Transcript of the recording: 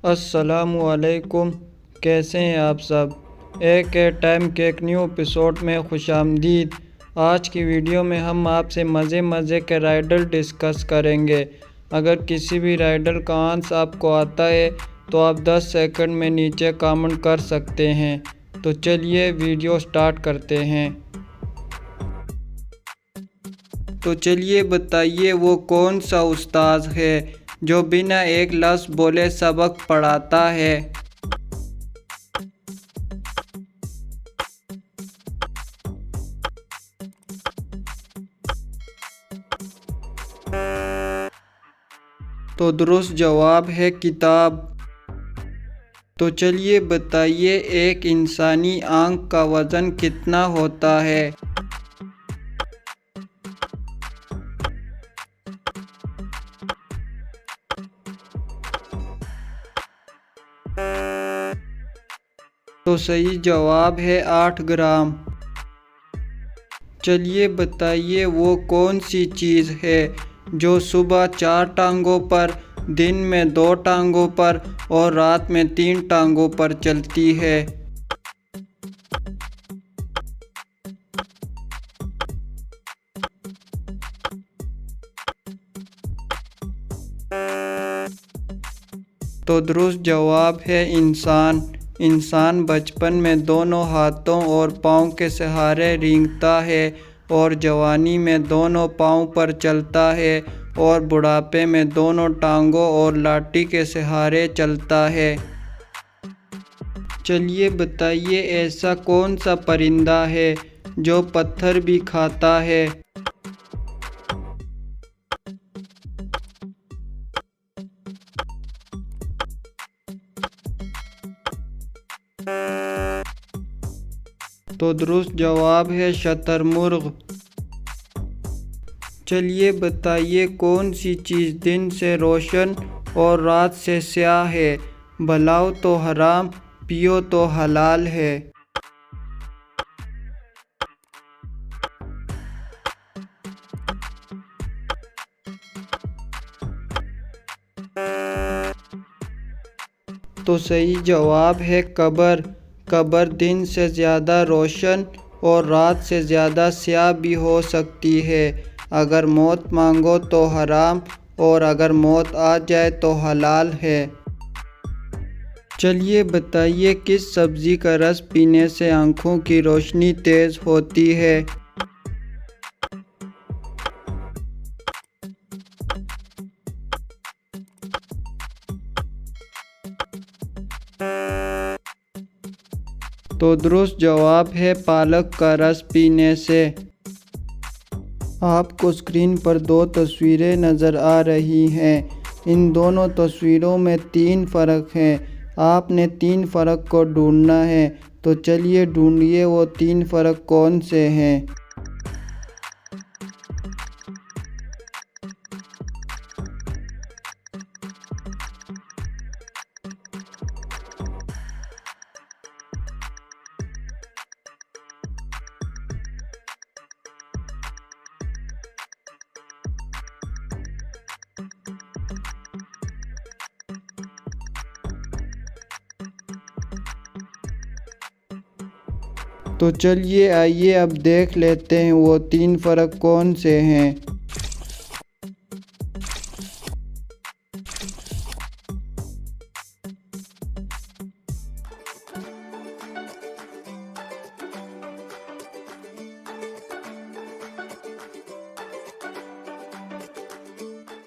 السلام علیکم، کیسے ہیں آپ سب؟ ایک ٹائم کے ایک نیو ایپیسوڈ میں خوش آمدید۔ آج کی ویڈیو میں ہم آپ سے مزے کے رائڈل ڈسکس کریں گے۔ اگر کسی بھی رائڈل کا آنسر آپ کو آتا ہے تو آپ 10 سیکنڈ میں نیچے کامنٹ کر سکتے ہیں۔ تو چلیے ویڈیو سٹارٹ کرتے ہیں۔ تو چلیے بتائیے وہ کون سا استاذ ہے جو بنا ایک لفظ بولے سبق پڑھاتا ہے؟ تو درست جواب ہے کتاب۔ تو چلیے بتائیے ایک انسانی آنکھ کا وزن کتنا ہوتا ہے؟ تو صحیح جواب ہے 8 گرام۔ چلیے بتائیے وہ کون سی چیز ہے جو صبح 4 ٹانگوں پر، دن میں 2 ٹانگوں پر اور رات میں 3 ٹانگوں پر چلتی ہے؟ تو درست جواب ہے انسان۔ انسان بچپن میں دونوں ہاتھوں اور پاؤں کے سہارے رینگتا ہے اور جوانی میں دونوں پاؤں پر چلتا ہے اور بڑھاپے میں دونوں ٹانگوں اور لاٹھی کے سہارے چلتا ہے۔ چلیے بتائیے ایسا کون سا پرندہ ہے جو پتھر بھی کھاتا ہے؟ تو درست جواب ہے شتر مرغ۔ چلیے بتائیے کون سی چیز دن سے روشن اور رات سے سیاہ ہے؟ بلاؤ تو حرام، پیو تو حلال ہے۔ تو صحیح جواب ہے قبر۔ قبر دن سے زیادہ روشن اور رات سے زیادہ سیاہ بھی ہو سکتی ہے۔ اگر موت مانگو تو حرام اور اگر موت آ جائے تو حلال ہے۔ چلیے بتائیے کس سبزی کا رس پینے سے آنکھوں کی روشنی تیز ہوتی ہے؟ تو درست جواب ہے پالک کا رس پینے سے۔ آپ کو اسکرین پر 2 تصویریں نظر آ رہی ہیں۔ ان دونوں تصویروں میں 3 فرق ہیں۔ آپ نے 3 فرق کو ڈھونڈنا ہے۔ تو چلیے ڈھونڈیے وہ 3 فرق کون سے ہیں۔ تو چلیے آئیے اب دیکھ لیتے ہیں وہ 3 فرق کون سے ہیں۔